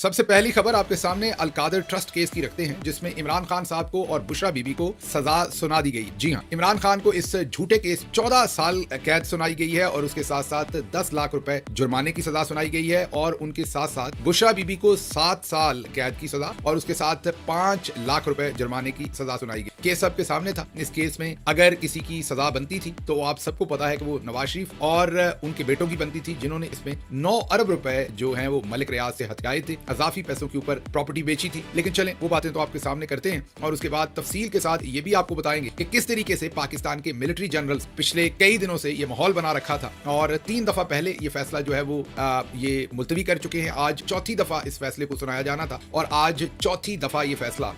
सबसे पहली खबर आपके सामने अलकादर ट्रस्ट केस की रखते हैं, जिसमें इमरान खान साहब को और बुशरा बीबी को सजा सुना दी गई। जी हां, इमरान खान को इस झूठे केस 14 साल कैद सुनाई गई है और उसके साथ साथ 10 लाख रुपए जुर्माने की सजा सुनाई गई है और उनके साथ साथ बुशरा बीबी को 7 साल कैद की सजा और उसके साथ 5 लाख रुपए जुर्माने की सजा सुनाई गई। केस सबके सामने था। इस केस में अगर किसी की सजा बनती थी तो आप सबको पता है कि वो नवाज शरीफ और उनके बेटों की बनती थी, जिन्होंने इसमें 9 अरब रुपए जो हैं वो मलिक रियाज से हथियाए थे, अजाफी पैसों के ऊपर प्रॉपर्टी बेची थी। लेकिन चलें, वो बातें तो आपके सामने करते हैं और उसके बाद तफसील के साथ ये भी आपको बताएंगे कि किस तरीके से पाकिस्तान के मिलिट्री जनरल्स पिछले कई दिनों से ये माहौल बना रखा था और 3 दफा पहले ये फैसला जो है वो ये मुलतवी कर चुके हैं। आज चौथी दफा इस फैसले को सुनाया जाना था और आज चौथी दफा ये फैसला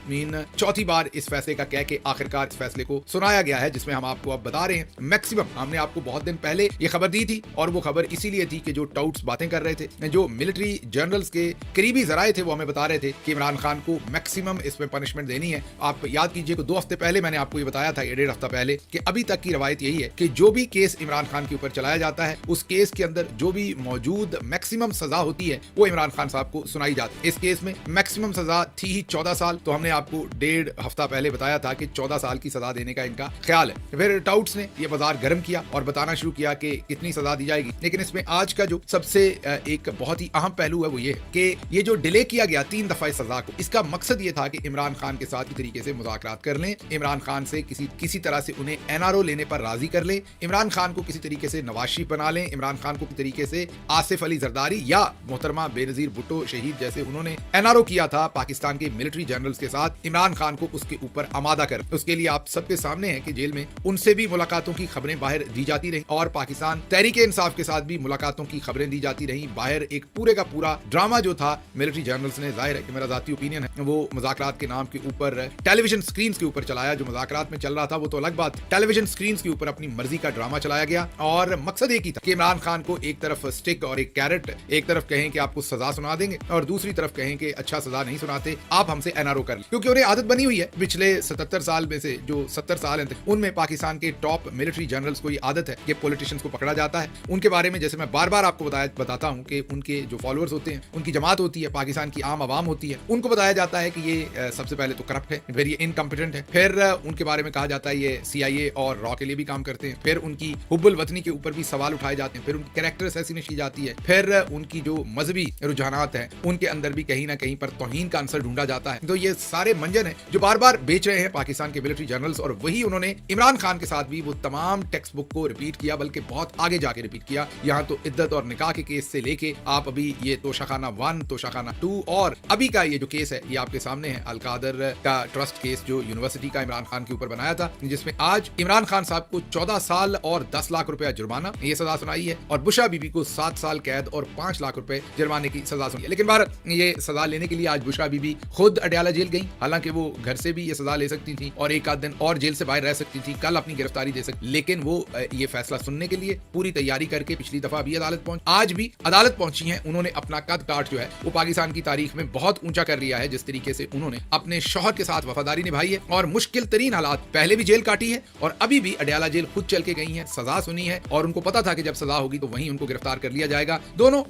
चौथी बार इस फैसले का कह के आखिरकार इस फैसले को सुनाया गया है, जिसमें हम आपको अब बता रहे हैं। मैक्सिमम हमने आपको बहुत दिन पहले ये खबर दी थी और वो खबर इसीलिए थी कि जो टाउट्स बातें कर रहे थे, जो मिलिट्री जनरल्स के करीबी जराए थे, वो हमें बता रहे थे कि इमरान खान को मैक्सिमम इसमें पनिशमेंट देनी है। आप याद कीजिए कि 2 हफ्ते पहले मैंने आपको ये बताया था, 1.5 हफ्ता पहले, कि अभी तक की रवायत यही है कि जो भी केस इमरान खान के ऊपर चलाया जाता है, उस केस के अंदर जो भी मौजूद मैक्सिमम सजा होती है वो इमरान खान साहब को सुनाई जाती है। इस केस में मैक्सिमम सजा थी ही 14 साल, तो हमने आपको 1.5 हफ्ता पहले बताया था कि 14 साल की सजा देने का इनका ख्याल है। फिर टाउट्स ने यह बाजार गर्म किया और बताना शुरू किया कि कितनी सजा दी जाएगी। लेकिन इसमें आज का जो सबसे एक बहुत ही अहम पहलू है वो ये कि ये जो डिले किया गया 3 दफा इस सजा को, इसका मकसद ये था कि इमरान खान के साथ तरीके से मुज़ाकरात कर लें, इमरान खान से किसी तरह से उन्हें एनआरओ लेने पर राजी कर लें, इमरान खान को किसी तरीके से नवाज शरीफ बना लें, इमरान खान को किसी तरीके से आसिफ अली जरदारी या मोहतरमा बेनजीर भुट्टो शहीद जैसे उन्होंने एनआरओ किया था पाकिस्तान के मिलिट्री जनरल्स के साथ, इमरान खान को उसके ऊपर आमादा कर। उसके लिए आप सबके सामने है कि जेल में उनसे भी मुलाकातों की खबरें बाहर दी जाती रही और पाकिस्तान तहरीक इंसाफ के साथ भी मुलाकातों की खबरें दी जाती रही। बाहर एक पूरे का पूरा ड्रामा जो था मिलिट्री जनरल्स ने, जाहिर है कि मेरा जाती ओपिनियन है, वो मुज़ाकरात के नाम के ऊपर टेलीविजन स्क्रीन के ऊपर चलाया। जो मुज़ाकरात में चल रहा था वो तो अलग बात, टेलीविजन स्क्रीन के ऊपर अपनी मर्जी का ड्रामा चलाया गया और मकसद एक ही था कि इमरान खान को एक तरफ स्टिक और एक कैरेट, एक तरफ कहें कि आपको सजा सुना देंगे और दूसरी तरफ कहें कि अच्छा सजा नहीं सुनाते, आप हमसे एनआरओ कर लें। क्योंकि उन्हें आदत बनी हुई है पिछले 77 साल में से, जो 70 साल हैं उनमें पाकिस्तान के टॉप मिलिट्री जनरल्स को ये आदत है कि पॉलिटिशियंस को पकड़ा जाता है, उनके बारे में जैसे मैं बार बार आपको बताता हूं कि उनके जो फॉलोअर्स होते हैं, उनकी जमात होती है, पाकिस्तान की आम आवाम होती है, उनको बताया जाता है कि ये सबसे पहले तो करप्ट है, फिर ये इनकम्पिटेंट है, फिर उनके बारे में कहा जाता है ये CIA और रॉ के लिए भी काम करते हैं, फिर उनकी हुब्बुल वतनी के ऊपर भी सवाल उठाए जाते हैं, फिर उनकी कैरेक्टर असैसिनेशन की जाती है, फिर उनकी जो मजहबी रुझानात हैं उनके अंदर भी कहीं ना कहीं पर तौहीन का आंसर ढूंढा जाता है। तो ये सारे मंजन है जो बार बार बेच रहे हैं पाकिस्तान के मिलिट्री जनरल्स और वही उन्होंने इमरान खान के साथ भी वो तमाम टेक्स्ट बुक को रिपीट किया, बल्कि बहुत आगे जाके रिपीट किया। यहाँ तो इद्दत और निकाह के केस से लेके आप अभी ये तोशाखाना 1, तोशाखाना 2 और अभी का ये जो केस है ये आपके सामने है, अलकादर का ट्रस्ट केस जो यूनिवर्सिटी का इमरान खान के ऊपर बनाया था, जिसमें आज इमरान खान साहब को 14 साल और 10 लाख रुपया जुर्माना ये सजा सुनाई है और बुशरा बीबी को 7 साल कैद और 5 लाख रुपए जुर्माने की सजा सुनाई है। लेकिन भारत ये सजा लेने के लिए आज बुशरा बीबी खुद अडयाला जेल गई, हालांकि वो घर से भी ये सजा ले सकती थी और एक आध दिन और जेल से बाहर रह सकती थी, कल अपनी गिरफ्तारी दे सकती, लेकिन वो ये फैसला सुनने के लिए पूरी तैयारी करके पिछली दफा भी अदालत पहुंची, आज भी अदालत पहुंची है। उन्होंने अपना कद काठ जो है वो पाकिस्तान की तारीख में बहुत ऊंचा कर लिया है, जिस तरीके से उन्होंने अपने शौहर के साथ वफादारी निभाई है और मुश्किल तरीन हालात पहले भी जेल काटी है और अभी भी अडयाला जेल खुद चल के गई है, सजा सुनी है और उनको पता था कि जब सजा होगी तो वहीं उनको गिरफ्तार कर लिया जाएगा। दोनों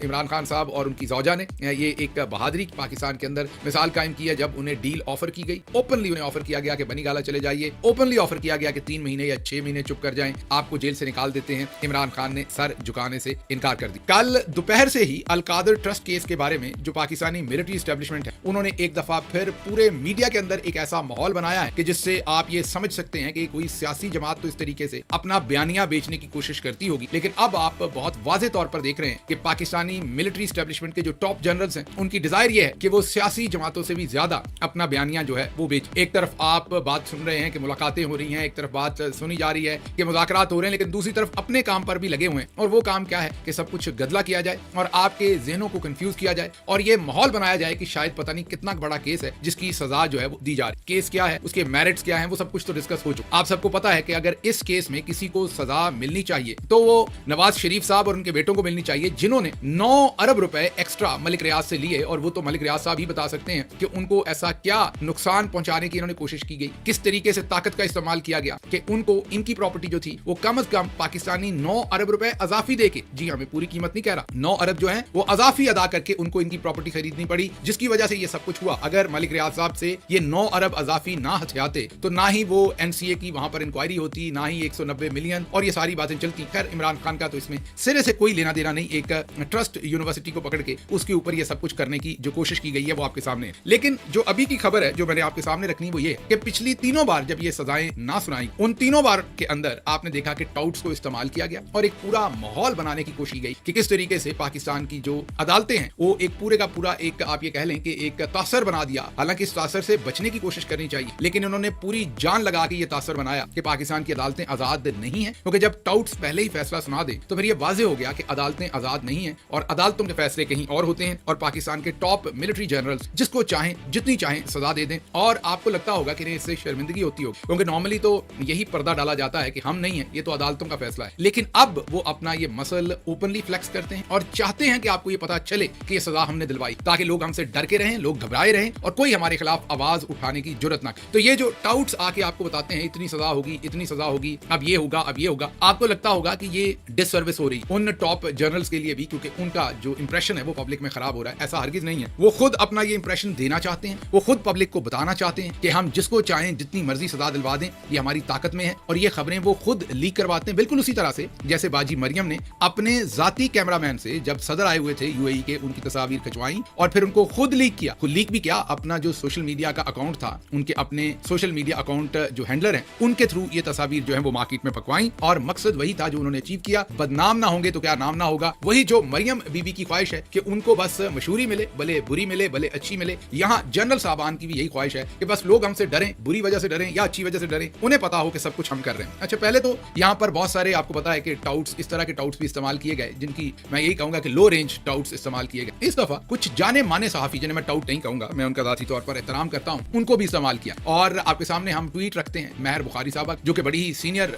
इमरान खान साहब और उनकी जौजा ने ये एक बहादुरी पाकिस्तान के अंदर मिसाल कायम की है, जब उन्हें डील ऑफर की गई, ओपनली उन्हें ऑफर किया गया कि बनी गाला चले जाइए, ओपनली ऑफर किया गया कि 3 महीने या 6 महीने चुप कर जाएं, आपको जेल से निकाल देते हैं। इमरान खान ने सर झुकाने से इनकार कर दिया। कल दोपहर से ही अलकादर ट्रस्ट केस के बारे में जो पाकिस्तानी मिलिट्री एस्टेब्लिशमेंट है उन्होंने एक दफा फिर पूरे मीडिया के अंदर एक ऐसा माहौल बनाया है कि जिससे आप ये समझ सकते हैं कि कोई सियासी जमात तो इस तरीके से अपना बयानिया बेचने की कोशिश करती होगी, लेकिन अब आप बहुत वाज़ेह तौर पर देख रहे हैं कि पाकिस्तानी मिलिट्री एस्टेब्लिशमेंट के जो टॉप जनरल्स हैं उनकी डिजायर ये है कि वो सियासी जमातों से भी ज्यादा अपना बयानिया जो है वो बेच। एक तरफ आप बात सुन रहे हैं कि मुलाकातें हो रही हैं, एक तरफ बात सुनी जा रही है कि मुज़ाकरात हो रहे हैं, लेकिन दूसरी तरफ अपने काम पर भी लगे हुए हैं और वो काम क्या है कि सब कुछ गदला किया जाए और आपके जहनों को कंफ्यूज किया जाए और ये माहौल बनाया जाए कि शायद पता नहीं कितना बड़ा केस है जिसकी सजा जो है वो दी जा रही। केस क्या है, उसके मेरिट्स क्या है, वो सब कुछ तो डिस्कस हो चुका। आप सबको पता है कि अगर इस केस में किसी को सजा मिलनी चाहिए तो वो नवाज शरीफ साहब और उनके बेटों को मिलनी चाहिए, जिन्होंने 9 अरब रुपए एक्स्ट्रा मलिक रियाज से लिए और वो तो मलिक रियाज साहब ही बता सकते हैं कि उनको ऐसा क्या नुकसान पहुंचाने की इन्होंने कोशिश की गई, किस तरीके से ताकत का इस्तेमाल किया गया कि उनको इनकी प्रॉपर्टी जो थी वो कम से कम पाकिस्तानी 9 अरब रुपए अजाफी देके, जी हमें पूरी कीमत नहीं कह रहा, 9 अरब जो है वो अजाफी अदा करके उनको इनकी प्रॉपर्टी खरीदनी पड़ी, जिसकी वजह से ये सब कुछ हुआ। अगर मलिक रियाज साहब से ये 9 अरब अजाफी ना हथियाते तो ना ही वो एनसीए की वहां पर इंक्वायरी होती, ना ही 190 मिलियन और ये सारी बातें चलती। खैर, इमरान खान का तो इसमें सिरे से कोई लेना देना नहीं। एक ट्रस्ट यूनिवर्सिटी को पकड़ के उसके ऊपर ये सब कुछ करने की जो कोशिश की गई है वो आपके सामने है। लेकिन जो अभी की खबर है जो मैंने आपके सामने रखनी वो ये कि पिछली तीनों बार जब ये सजाएं ना सुनाई, उन तीनों बार के अंदर आपने देखा कि टाउट्स को इस्तेमाल किया गया और एक पूरा माहौल बनाने की कोशिश गई कि किस तरीके से पाकिस्तान की जो अदालतें हैं वो एक पूरे का पूरा एक आप ये कह लें कि एक तासर बना दिया। हालांकि इस तासर से बचने की कोशिश करनी चाहिए, लेकिन उन्होंने पूरी जान लगा के ये तासर बनाया कि पाकिस्तान की अदालतें आजाद नहीं है, क्योंकि जब टाउट्स पहले ही फैसला सुना दे तो फिर ये वाज़ेह हो गया कि अदालतें आजाद नहीं है और अदालतों के फैसले कहीं और होते हैं और पाकिस्तान के टॉप मिलिट्री जनरल्स जिसको चाहें जितनी चाहें सजा दे दें। और आपको लगता होगा कि नहीं, इससे शर्मिंदगी होती होगी, क्योंकि नॉर्मली तो यही पर्दा डाला जाता है कि हम नहीं है, ये तो अदालतों का फैसला है। लेकिन अब वो अपना ये मसल ओपनली फ्लेक्स करते हैं और चाहते हैं कि आपको ये पता चले कि ये सजा हमने दिलवाई, ताकि लोग हमसे डर के रहें, लोग घबराए रहें और कोई हमारे खिलाफ आवाज उठाने की जरूरत ना करे। तो ये जो टाउट्स आके आपको बताते हैं इतनी सजा होगी, इतनी सजा होगी, अब ये होगा, अब ये होगा, आपको लगता होगा कि ये डिससर्विस हो रही उन टॉप जर्नल्स के लिए भी, क्योंकि उनका जो इंप्रेशन है वो पब्लिक में खराब हो रहा है। ऐसा हरगिज नहीं है। वो खुद अपना ये इंप्रेशन देना चाहते हैं, वो खुद पब्लिक को बताना चाहते हैं कि हम जिसको चाहें जितनी मर्जी सजा दिलवा दें, ये हमारी ताकत में है। और ये खबरें वो खुद लीक करवाते हैं, बिल्कुल उसी तरह से जैसे बाजी मरियम ने अपने जाती कैमरामैन से जब सदर आए हुए थे यूएई के, उनकी तस्वीर खिंचवाई और फिर उनको खुद लीक किया। खुद लीक भी किया, अपना जो सोशल मीडिया का अकाउंट था, उनके अपने सोशल मीडिया अकाउंट जो हैंडलर हैं उनके थ्रू ये तस्वीर जो है वो मार्केट में पकवाई और मकसद वही था जो उन्होंने अचीव किया। बदनाम ना होंगे तो क्या नाम ना होगा, वही जो मरियम बीबी की ख्वाहिश है कि उनको बस मशहूरी मिले, भले बुरी मिले, भले अच्छी मिले। यहाँ जनरल साहबान की भी यही ख्वाहिश है कि बस लोग हमसे डरें, बुरी वजह से डरें या अच्छी वजह से डरें, उन्हें पता हो कि सब कुछ हम कर रहे हैं। अच्छा, पहले तो यहाँ पर बहुत सारे आपको पता है कि टाउट्स, इस तरह के टाउट्स भी इस्तेमाल किए गए, जिनकी मैं यही कहूंगा कि लो रेंज टाउट्स इस्तेमाल किए गए। इस दफा कुछ जाने माने सहाफी, जिन्हें मैं टाउट नहीं कहूंगा, मैं उनका जाती तौर पर एहतराम करता हूं, उनको भी इस्तेमाल किया। और आपके सामने हम ट्वीट रखते हैं महर बुखारी साहब, जो कि बड़ी ही सीनियर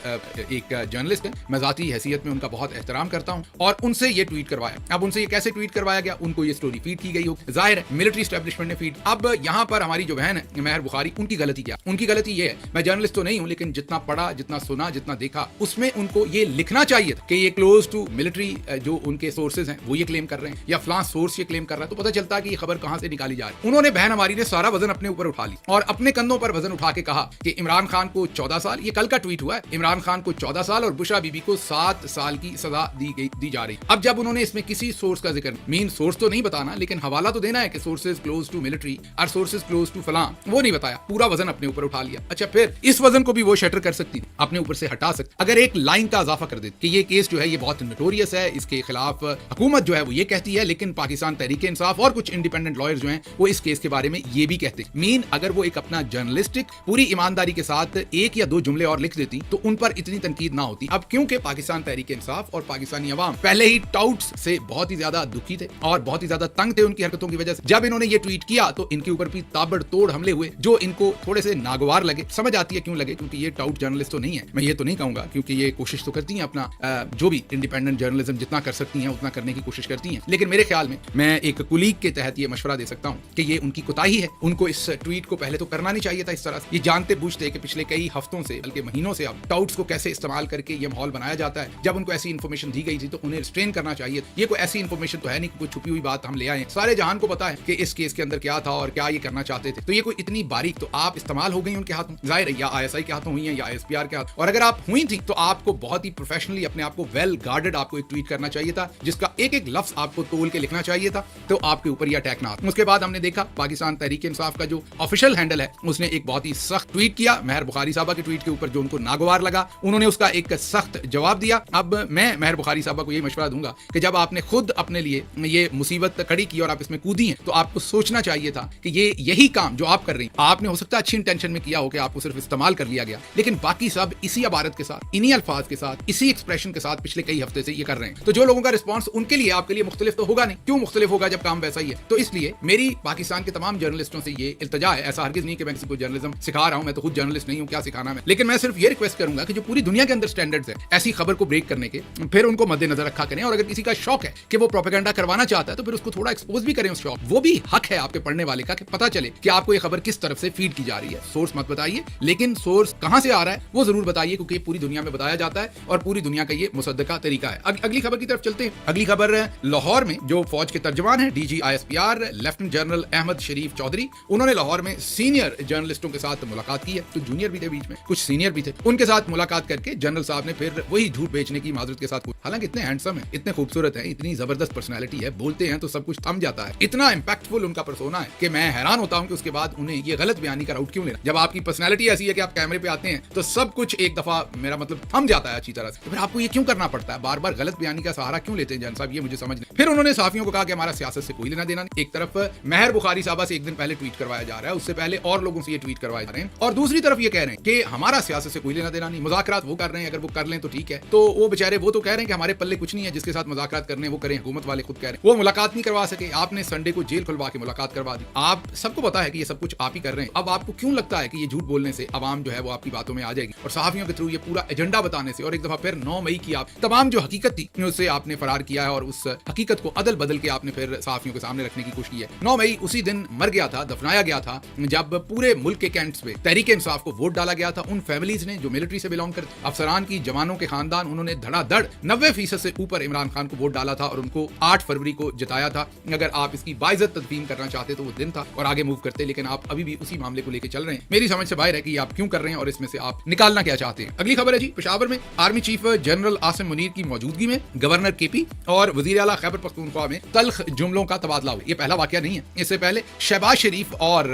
एक जर्नलिस्ट है, मैं जाती हैसियत में उनका बहुत एहतराम करता हूं, और उनसे ये ट्वीट करवाया। अब उनसे ये कैसे ट्वीट करवाया गया, उनको ये स्टोरी फीड की गई हो, जाहिर है मिलिट्री एस्टेब्लिशमेंट ने फीड। अब यहाँ पर हमारी जो बहन है महर बुखारी, उनकी गलती क्या? उनकी गलती ये है, मैं जर्नलिस्ट तो नहीं हूं, लेकिन जितना पढ़ा, जितना सुना, जितना देखा, उसमें उनको ये लिखना चाहिए था कि ये क्लोज टू मिलिट्री जो उनके सोर्सेज हैं वो ये क्लेम कर रहे हैं या फ्लांस सोर्स ये क्लेम कर रहा है, तो पता चलता है कि ये खबर कहां से निकाली जा रही है। उन्होंने, बहन हमारी ने सारा वजन अपने ऊपर उठा ली और अपने कंधों पर वजन उठा के कहा कि इमरान खान को 14 साल, ये कल का ट्वीट हुआ है, इमरान खान को 14 साल और बुशरा बीबी को 7 साल की सजा दी जा रही। अब जब उन्होंने इसमें किसी सोर्स का जिक्र, मीन सोर्स तो नहीं बताना, लेकिन हवाला तो देना है कि सोर्सेज क्लोज टू मिलिट्री और सोर्सेज क्लोज टू फलां, वो नहीं बताया, पूरा वजन अपने ऊपर उठा लिया। अच्छा, फिर इस वजन को भी वो शटर कर सकती, अपने ऊपर से हटा सकती अगर एक लाइन का इजाफा कर देती कि ये केस जो है ये बहुत नोटोरियस है, इसके खिलाफ हुकूमत जो है वो ये कहती है, लेकिन पाकिस्तान तहरीक इंसाफ और कुछ इंडिपेंडेंट लॉयर्स जो हैं वो इस केस के बारे में ये भी कहते हैं। मीन अगर वो एक अपना जर्नलिस्टिक पूरी ईमानदारी के साथ एक या दो जुमले और लिख देती तो उन पर इतनी तनकीद ना होती। अब क्योंकि पाकिस्तान तहरीक इंसाफ और पाकिस्तानी अवाम पहले ही टाउट्स से बहुत ही ज्यादा दुखी थे और बहुत ही ज्यादा तंग थे उनकी हरकतों की वजह से, जब इन्होंने ये ट्वीट किया तो इनके ऊपर भी ताबड़तोड़ हमले हुए जो इनको थोड़े से नागवार लगे। समझ आती है क्यों लगे, क्योंकि ये टाउट जर्नलिस्ट तो नहीं है, मैं ये तो नहीं कहूंगा, क्योंकि ये कोशिश तो करती हैं अपना जो भी इंडिपेंडेंट जर्नलिज्म जितना कर सकती हैं उतना करने की कोशिश करती हैं। लेकिन मेरे ख्याल में मैं एक कुलीग के तहत ये मशवरा दे सकता हूं कि ये उनकी कोताही है, उनको इस ट्वीट को पहले तो करना नहीं चाहिए था इस तरह से। ये जानते बूझते कि पिछले कई हफ्तों से बल्कि महीनों से अब टाउट्स को कैसे इस्तेमाल करके ये माहौल बनाया जाता है। जब उनको ऐसी इन्फॉर्मेशन दी गई थी तो उन्हें रिस्ट्रेन करना चाहिए। ये कोई ऐसी इन्फॉर्मेशन तो है नहीं, कोई छुपी हुई बात हम ले आए। सारे जहान को पता है कि इस केस के अंदर क्या था और क्या ये करना चाहते थे। तो ये कोई इतनी बारीक तो आप इस्तेमाल हो गई उनके हाथों, जाहिर है या आईएसआई के हाथों हुई है या आईएसपीआर के हाथ, और अगर आप हुई थी तो आपको बहुत ही प्रोफेशनली अपने आप को वेल गार्डेड आपको एक ट्वीट करना चाहिए था, जिसका एक एक लफ्ज आपको तोल के लिखना चाहिए था, तो आपके ऊपर यह अटैक ना आता। उसके बाद हमने देखा पाकिस्तान तहरीक इंसाफ का जो ऑफिशियल हैंडल है उसने एक बहुत ही सख्त ट्वीट किया महर बुखारी साहबा के ट्वीट के ऊपर, जो उनको नागवार लगा। उन्होंने उसका एक सख्त जवाब दिया। अब मैं महर बुखारी साहबा को यही मशवरा दूंगा कि जब आपने खुद अपने लिए ये मुसीबत खड़ी की और आप इसमें कूदी हैं तो आपको सोचना चाहिए था कि ये यही काम जो आप कर रही हैं, आपने हो सकता है अच्छी इंटेंशन में किया हो कि आपको सिर्फ इस्तेमाल कर लिया गया, लेकिन बाकी सब इसी इबारत के साथ, इन्हीं अल्फाज के साथ, इसी एक्सप्रेशन के साथ पिछले कई हफ्ते से ये कर रहे हैं। तो जो लोगों का रिस्पॉन्स उनके लिए आपके लिए मुख्तलिफ तो होगा नहीं, क्यों मुख्तलिफ होगा जब काम वैसा ही है। तो इसलिए मेरी पाकिस्तान के तमाम जर्नलिस्टों से ये इल्तजा है, ऐसा हरगिज नहीं कि मैं किसी को जर्नलिज्म सिखा रहा हूं, मैं तो खुद जर्नलिस्ट नहीं हूं, क्या सिखाना मैं, लेकिन मैं सिर्फ ये रिक्वेस्ट करूंगा कि जो पूरी दुनिया के अंदर स्टैंडर्ड्स है ऐसी खबर को ब्रेक करने के, फिर उनको मद्देनजर रखा करें। और अगर किसी का शौक है कि वो प्रोपेगेंडा करवाना चाहता है तो फिर उसको थोड़ा एक्सपोज भी करें उस शौक, वो भी हक है आपके पढ़ने वाले का कि पता चले कि आपको ये खबर किस तरफ से फीड की जा रही है। सोर्स मत बताइए, लेकिन सोर्स कहां से आ रहा है वो जरूर बताइए, क्योंकि पूरी दुनिया में बताया जाता है और पूरी दुनिया का ये मुसद्दका तरीका है। अगली खबर की तरफ चलते हैं। अगली खबर लाहौर में जो फौज फौज के तर्जमान हैं DG ISPR lieutenant general Ahmed Sharif Chaudhry. उन्होंने लाहौर में सीनियर जर्नलिस्टों के साथ मुलाकात की है, तो जूनियर भी थे बीच में, कुछ सीनियर भी थे। उनके साथ मुलाकात करके जनरल साहब ने फिर वही झूठ बेचने की माजरत के साथ, हालांकि इतने हैंडसम है, इतने खूबसूरत है, इतनी जबरदस्त पर्सनैलिटी है, बोलते हैं तो सब कुछ थम जाता है, इतना इंपैक्टफुल उनका पर्सोना है कि मैं हैरान होता हूं कि उसके बाद उन्हें ये गलत बयानी का राउट क्यों लेना। जब आपकी पर्सनैलिटी ऐसी है कि आप कैमरे पे आते हैं तो सब कुछ एक दफा मेरा मतलब थम जाता है अच्छी तरह से, तो फिर आपको ये क्यों करना पड़ता है, बार बार गलत बयानी का सहारा क्यों लेते हैं जन साहब, ये मुझे समझ नहीं। फिर उन्होंने सहाफियों को कहा कि हमारा सियासत से कोई लेना देना नहीं। एक तरफ महर बुखारी साहबा से एक दिन पहले ट्वीट करवाया जा रहा है, उससे पहले और लोगों से ये ट्वीट करवाए जा रहे हैं, और दूसरी तरफ ये कह रहे हैं कि हमारा सियासत से कोई लेना देना नहीं, मुज़ाकरात वो कर रहे हैं, अगर वो कर लें तो ठीक है। तो वो बेचारे वो तो कह रहे हैं कि हमारे पल्ले कुछ नहीं है, जिसके साथ मुज़ाकरात करने वो करें, हुकूमत वाले खुद कह रहे हैं वो मुलाकात नहीं करवा सके, आपने संडे को जेल खुलवा के मुलाकात करवा दी। आप सबको पता है कि ये सब कुछ आप ही कर रहे हैं। अब आपको क्यों लगता है कि ये झूठ बोलने से आवाम जो है वो आपकी बातों में आ जाएगी, और सहाफियों के थ्रू ये पूरा एजेंडा बताने से, और एक दफा फिर 9 मई की आप तमाम जो हकीकत थी उससे आपने फरार किया है, और उस हकीकत को अदल बदल के आपने फिर सहाफियों के सामने रखने की कोशिश की है। 9 मई उसी दिन मर गया था, दफनाया गया था, जब पूरे मुल्क के कैंट्स पे तहरीक इंसाफ को वोट डाला गया था। उन फैमिलीज ने जो मिलिट्री से बिलोंग करते, अफसरान की, जवानों के खानदान, उन्होंने धड़ाधड़ 90% से ऊपर इमरान खान को वोट डाला था और उनको 8 फरवरी को जिताया था। अगर आप इसकी बाइज्जत तदफीन करना चाहते तो वो दिन था और आगे मूव करते, लेकिन आप अभी भी उसी मामले को लेकर चल रहे हैं। मेरी समझ से बाहर है कि आप क्यों कर रहे हैं और इसमें से आप निकालना क्या चाहते हैं। अगली खबर है जी, पेशावर में army chief general Asim Munir की मौजूदगी में गवर्नर KP और वजीर आला खैबर पख्तूनख्वा में तल्ख जुमलों का तबादला हुआ। ये पहला वाकया नहीं है, इससे पहले शहबाज शरीफ और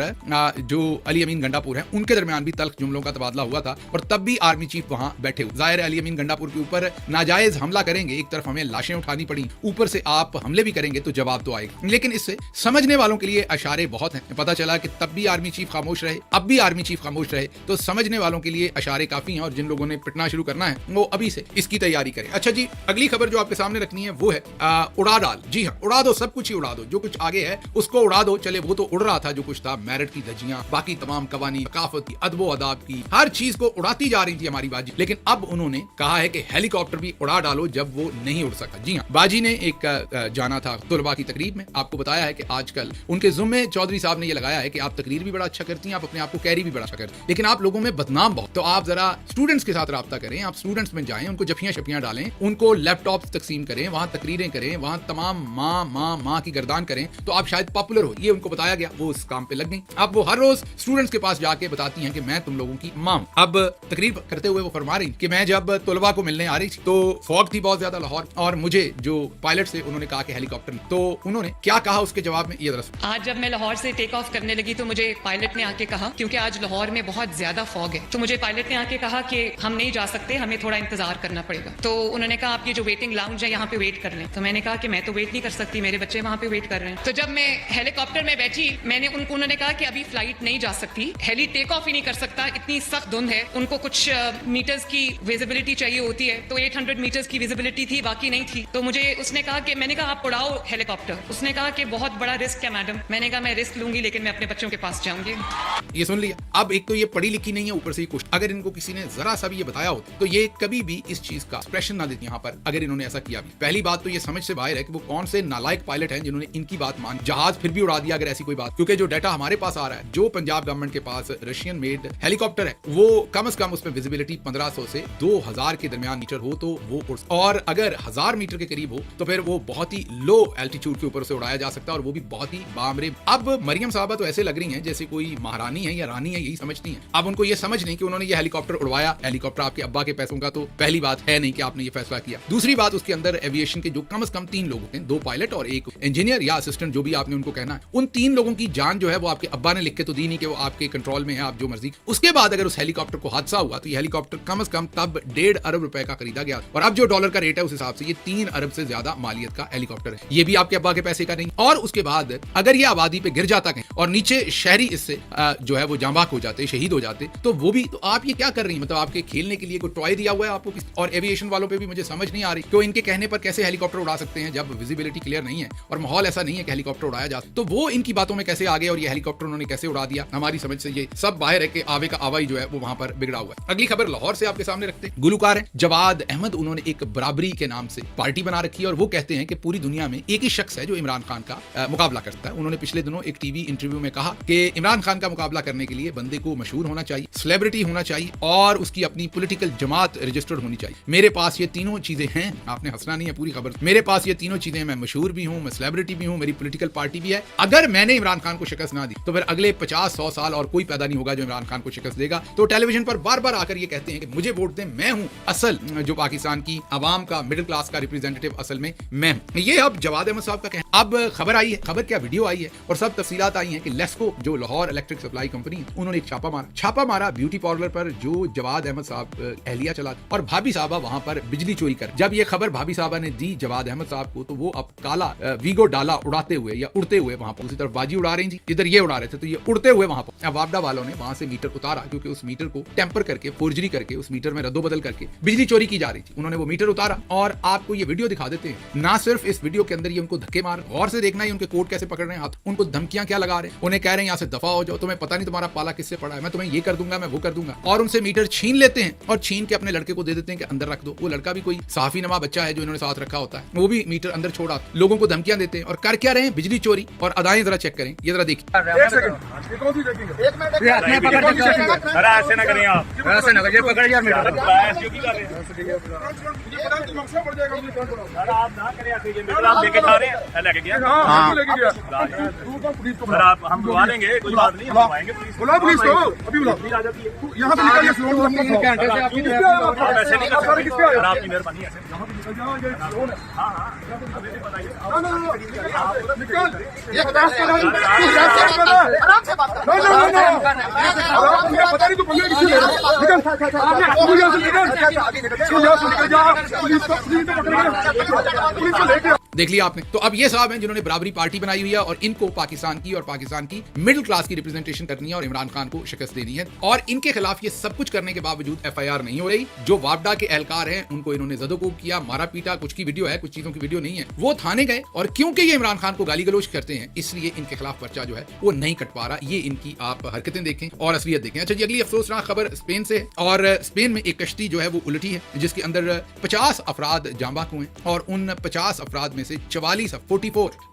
जो अली अमीन गंडापुर हैं उनके दरमियान भी तल्ख जुमलों का तबादला हुआ था, और तब भी आर्मी चीफ वहां बैठे हुए। जाहिर है अली अमीन गंडापुर के ऊपर नाजायज हमला करेंगे, एक तरफ हमें लाशें उठानी पड़ी, ऊपर से आप हमले भी करेंगे तो जवाब तो आएगा। लेकिन इससे समझने वालों के लिए अशारे बहुत हैं। पता चला कि तब भी आर्मी चीफ खामोश रहे, अब भी आर्मी चीफ खामोश रहे, तो समझने वालों के लिए अशारे काफी हैं, और जिन लोगों ने पिटना शुरू करना है वो अभी से इसकी तैयारी करें। अच्छा जी, अगली खबर जो आपके सामने रखनी है वो है उड़ा डाल। जी हाँ, उड़ा दो, सब कुछ ही उड़ा दो, जो कुछ आगे है उसको उड़ा दो। चले वो तो उड़ रहा था, जो कुछ था, मेरिट की धज्जियां, बाकी तमाम कवानी, सकाफत की, अदबो अदाब की, हर चीज को उड़ाती जा रही थी हमारी बाजी। लेकिन अब उन्होंने कहा है कि हेलीकॉप्टर भी उड़ा डालो जब वो नहीं उड़ सका। जी हाँ, बाजी ने एक जाना था तुलबा की तकरीब में, आपको बताया है कि आजकल उनके जुम्मे चौधरी साहब ने ये लगाया है कि आप तकरीर भी बड़ा अच्छा करती हैं, आप अपने आप को कैरी भी बड़ा अच्छा करती हैं, लेकिन आप लोगों में बदनाम बहुत। तो आप जरा स्टूडेंट्स के साथ राब्ता करें, आप स्टूडेंट्स में जाएं, उनको जफियां शफियां डालें, उनको लैपटॉप तकसीम करें, वहां तकरीरें करें, वहां तमाम माँ की गर्दान करें, तो आप शायद पॉपुलर हो। ये उनको बताया गया, वो उस काम पे लग गई। अब वो हर रोज स्टूडेंट्स के पास जाके बताती हैं कि मैं तुम लोगों की माँ हूं। अब तकरीर करते हुए वो फरमा रही कि मैं जब तुलबा को मिलने आ रही थी तो फॉग थी बहुत ज्यादा लाहौर, और मुझे जो पायलट से उन्होंने कहा कि हेलीकॉप्टर, तो उन्होंने क्या कहा उसके जवाब में, ये दरअसल आज जब मैं लाहौर से टेक ऑफ करने लगी तो मुझे पायलट ने आके कहा, क्योंकि आज लाहौर में बहुत ज्यादा फॉग है, तो मुझे पायलट ने आके कहा कि हम नहीं जा सकते, हमें थोड़ा इंतजार करना पड़ेगा। तो उन्होंने कहा आप ये जो वेटिंग लाउंज है यहाँ पे वेट कर लें। तो मैंने कहा कि मैं तो वेट नहीं कर सकती, मेरे बच्चे वहाँ पे वेट कर रहे हैं। तो जब मैं हेलीकॉप्टर में बैठी, मैंने उन्होंने कहा कि अभी फ्लाइट नहीं जा सकती, हेली टेक ऑफ ही नहीं कर सकता, इतनी सख्त धुंध है, उनको कुछ मीटर्स की विजिबिलिटी चाहिए होती है, तो 800 मीटर्स की विजिबिलिटी थी, बाकी नहीं थी। तो मुझे उसने कहा कि, मैंने कहा आप उड़ाओ हेलीकॉप्टर। उसने कहा कि बहुत बड़ा रिस्क है मैडम। मैंने कहा मैं रिस्क लूंगी, लेकिन मैं अपने बच्चों के पास जाऊंगी। ये सुन लिया। अब एक तो ये पढ़ी लिखी नहीं है, ऊपर से ही कुछ, अगर इनको किसी ने जरा सा भी ये बताया होता तो ये कभी भी इस चीज का एक्सप्रेशन ना देती यहाँ पर, अगर इन्होंने ऐसा किया भी। पहली बात तो ये समझ से बाहर है कि वो कौन से नालायक पायलट हैं जिन्होंने इनकी बात मान, जहाज फिर भी उड़ा दिया अगर ऐसी कोई बात। क्योंकि जो डाटा हमारे पास आ रहा है, जो पंजाब गवर्नमेंट के पास रशियन मेड हेलीकॉप्टर है, वो कम से कम उसमें विजिबिलिटी 1500 से 2000 के दरमियान मीटर हो तो वो उड़, और अगर 1000 मीटर के करीब हो तो फिर वो बहुत ही लो एल्टीट्यूड के ऊपर से उड़ाया जा सकता है, और वो भी बहुत ही बामरे। अब मरियम साहबा तो ऐसे लग रही हैं जैसे कोई महारानी है या रानी है, यही समझती हैं। अब उनको ये समझ नहीं कि उन्होंने ये हेलीकॉप्टर उड़वाया, हेलीकॉप्टर आपके अब्बा के पैसों का, तो पहली बात है नहीं कि आपने ये फैसला किया। दूसरी बात, उसके अंदर एविएशन के जो कम से कम 3 लोग होते हैं, 2 पायलट और 1 इंजीनियर या असिस्टेंट, जो भी आपने उनको कहना है, उन 3 लोगों की जान जो है वो आपके अब्बा ने लिख के तो दी नहीं कि वो आपके कंट्रोल में है, आप जो मर्जी। उसके बाद अगर उस हेलीकॉप्टर को हादसा हुआ तो ये हेलीकॉप्टर कम से कम तब 1.5 अरब रुपए का खरीदा गया, और अब जो डॉलर का रेट है उस हिसाब से ये 3 अरब से ज्यादा मालियत का हेलीकॉप्टर है। ये भी आपके अब्बा के पैसे का नहीं। और उसके बाद अगर ये आबादी पे गिर जाता कहीं और नीचे शहरी इससे जो है वो जांबाक हो जाते, शहीद हो जाते, तो वो भी, तो आप ये क्या कर रही हैं? मतलब आपके खेलने के लिए कोई टॉय दिया हुआ है आपको? और एविएशन वालों पे भी मुझे समझ नहीं आ रही कि इनके कहने पर कैसे हेलीकॉप्टर उड़ा सकते हैं जब विजिबिलिटी क्लियर नहीं है और माहौल ऐसा नहीं है कि हेलीकॉप्टर उड़ाया जा, तो वो इनकी बातों में कैसे आ गए और ये हेलीकॉप्टर उन्होंने कैसे उड़ा दिया? हमारी समझ से ये सब बाहर है कि आवे का आवाई जो है वो वहां पर बिगड़ा हुआ है। अगली खबर लाहौर से आपके सामने रखते हैं। गुलकार है जवाद अहमद, उन्होंने एक बराबरी के नाम से पार्टी बना रखी है, और वो कहते हैं कि पूरी दुनिया में एक ही शख्स है जो इमरान खान का मुकाबला करता है। उन्होंने पिछले दिनों एक टीवी इंटरव्यू में कहा कि इमरान खान का मुकाबला करने के लिए बंदे को मशहूर होना चाहिए, सेलिब्रिटी होना चाहिए, और उसकी अपनी पॉलिटिकल जमात रजिस्टर्ड होनी चाहिए। मेरे पास ये तीनों चीजें हैं, आपने हंसना नहीं है, पूरी खबर। मेरे पास ये तीनों चीजें, मैं मशहूर मशहूर भी हूँ, मैं सेलिब्रिटी भी हूँ, मेरी पॉलिटिकल पार्टी भी है। अगर मैंने इमरान खान को शिकस्त ना दी तो फिर अगले 50-100 साल और कोई पैदा नहीं होगा जो इमरान खान को शिकस्त देगा। तो टेलीविजन पर बार बार आकर ये कहते हैं कि मुझे वोट दें, मैं हूँ असल जो पाकिस्तान की आवाम का मिडिल क्लास का रिप्रेजेंटेटिव, असल में मैं हूँ। ये अब जवाद अहमद साहब का कहना। अब खबर आई है, खबर क्या वीडियो आई है और सब तफसीलात आई हैं कि लेस्को जो लाहौर इलेक्ट्रिक सप्लाई कंपनी है, उन्होंने एक छापा मारा ब्यूटी पार्लर पर जो जवाद अहमद साहब एहलिया चला और भाभी साहबा वहां पर बिजली चोरी कर। जब ये खबर भाभी साहबा ने दी जवाद अहमद साहब को तो वो अब काला वीगो डाला उड़ाते हुए या उड़ते हुए वहां पर, उसी तरफ बाजी उड़ा रही थी, इधर ये उड़ा रहे थे, तो ये उड़ते हुए वहां पर। वापडा वालों ने वहां से मीटर उतारा क्योंकि उस मीटर को टेम्पर करके, फोर्जरी करके, उस मीटर में रद्दोबदल करके बिजली चोरी की जा रही थी। उन्होंने वो मीटर उतारा और आपको ये वीडियो दिखा देते हैं। ना सिर्फ इस वीडियो के अंदर ये उनको धक्के मार, गौर से देखना ही उनके कोट कैसे पकड़ रहे हैं हाथ, उनको धमकियां क्या लगा रहे हैं, उन्हें कह रहे हैं यहाँ से दफा हो जाओ, तुम्हें पता नहीं तुम्हारा पाला किससे पड़ा है, मैं तुम्हें ये कर दूंगा, मैं वो कर दूंगा, और उनसे मीटर छीन लेते हैं और छीन के अपने लड़के को दे देते हैं कि अंदर रख दो। वो लड़का भी कोई साफी नमा बच्चा है जो इन्होंने साथ रखा होता है, वो भी मीटर अंदर छोड़ा, लोगों को धमकियां देते हैं और कर क्या रहे हैं, बिजली चोरी। और अदाएं जरा चेक करें, ये जरा देखिए। ऐसे ना करिए आप, ऐसे ना करिए, पकड़ यार मीटर आप ना करें, आप लेके जा रहे हैं, लेके गया सर, आप हम बुला लेंगे, कोई बात नहीं, हम बुलाएंगे पुलिस, बुला पुलिस को अभी बुला आ जाती है यहाँ से निकल ऐसे नहीं कर सकते सर, आपकी मेहरबानी है यहाँ पे निकल जाओ, ये लोन है। हाँ हमें भी बताइए निकल, ये आराम से बात पता नहीं तो पंगे किसी ले निकल तू यहाँ से निकल जा, पुलिस को लेके। देख लिया आपने। तो अब ये साहब हैं जिन्होंने बराबरी पार्टी बनाई हुई है और इनको पाकिस्तान की और पाकिस्तान की मिडिल क्लास की रिप्रेजेंटेशन करनी है और इमरान खान को शिकस्त देनी है। और इनके खिलाफ ये सब कुछ करने के बावजूद एफआईआर नहीं हो रही। जो वापडा के एहलकार हैं उनको इन्होंने ज़दोकोब किया, मारा पीटा, कुछ की वीडियो है, कुछ चीजों की वीडियो नहीं है। वो थाने गए और क्योंकि ये इमरान खान को गाली गलौज करते हैं इसलिए इनके खिलाफ पर्चा जो है वो नहीं कट पा रहा। ये इनकी आप हरकतें देखें और असलियत देखें। अच्छा जी, अगली अफसोसनाक खबर स्पेन से है और स्पेन में एक कश्ती जो है वो उलटी है जिसके अंदर 50 अफराद जांबाक हुए और उन 50 अफराद में से 44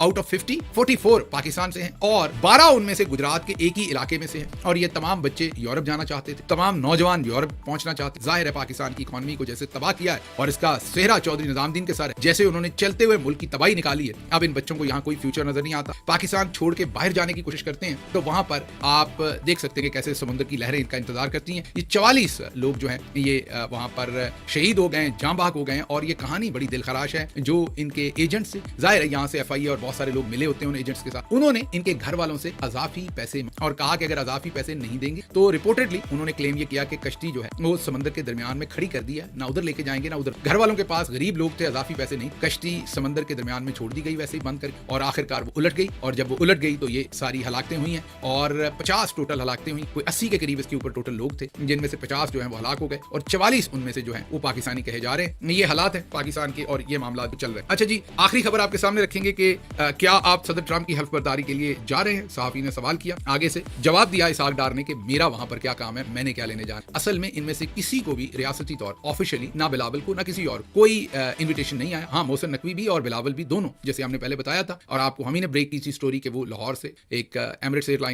आउट ऑफ 44 पाकिस्तान से हैं और 12 उनमें से गुजरात के एक ही इलाके में से हैं। और ये तमाम बच्चे यूरोप जाना चाहते थे, तमाम नौजवान यूरोप पहुंचना चाहते। जाहिर है पाकिस्तान की इकोनॉमी को जैसे तबाह किया है और इसका सेहरा चौधरी निजामुद्दीन के साथ जैसे उन्होंने चलते हुए मुल्क की तबाही निकाली है, अब इन बच्चों को यहाँ कोई फ्यूचर नजर नहीं आता। पाकिस्तान छोड़ के बाहर जाने की कोशिश करते हैं तो वहां पर आप देख सकते हैं कि कैसे समुद्र की लहरें इनका इंतजार करती हैं। ये 44 लोग जो हैं ये वहां पर शहीद हो गए, जांबाक हो गए और ये कहानी बड़ी दिलखराश है। जो इनके एजेंट से, जाहिर है यहाँ से एफआईए और बहुत सारे लोग मिले होते हैं उन एजेंट्स के साथ, उन्होंने इनके घर वालों से अजाफी पैसे और कहा कि अगर अजाफी पैसे नहीं देंगे तो रिपोर्टेडली उन्होंने क्लेम ये किया कि कश्ती जो है वो समंदर के दरमियान में खड़ी कर दी है, ना उधर लेके जाएंगे ना उधर। घर वालों के पास गरीब लोग थे, अजाफी पैसे नहीं, कश्ती समंदर के दरमियान में छोड़ दी गई वैसे ही बंद करके और आखिरकार वो उलट गई। और जब वो उलट गई तो ये सारी हलाकतें हुई हैं और 50 टोटल हलाकतें हुई, कोई 80 के करीब इसके ऊपर टोटल लोग थे जिनमें से 50 जो है वो हलाक हो गए और 44 उनमें से जो है वो पाकिस्तानी कहे जा रहे हैं। ये हालात है पाकिस्तान के और ये मामला भी चल रहे हैं। अच्छा जी, आखिरी खबर आपके सामने रखेंगे कि क्या आप सदर ट्रंप की हल्फ बर्दारी के लिए जा रहे हैं? सहाफी ने सवाल किया, आगे से जवाब दिया इसहाक डार ने कि मेरा वहां पर क्या काम है, मैंने क्या लेने जा रहा। असल में इनमें से किसी को भी रियासती तौर ऑफिशियली, ना बिलावल को ना किसी और कोई इन्विटेशन नहीं आया। हाँ, मोहसिन नकवी भी और बिलावल भी दोनों, जैसे हमने पहले बताया था और आपको हम ही ने ब्रेक की थी स्टोरी के वो लाहौर से एक एमिरेट्स एयरलाइन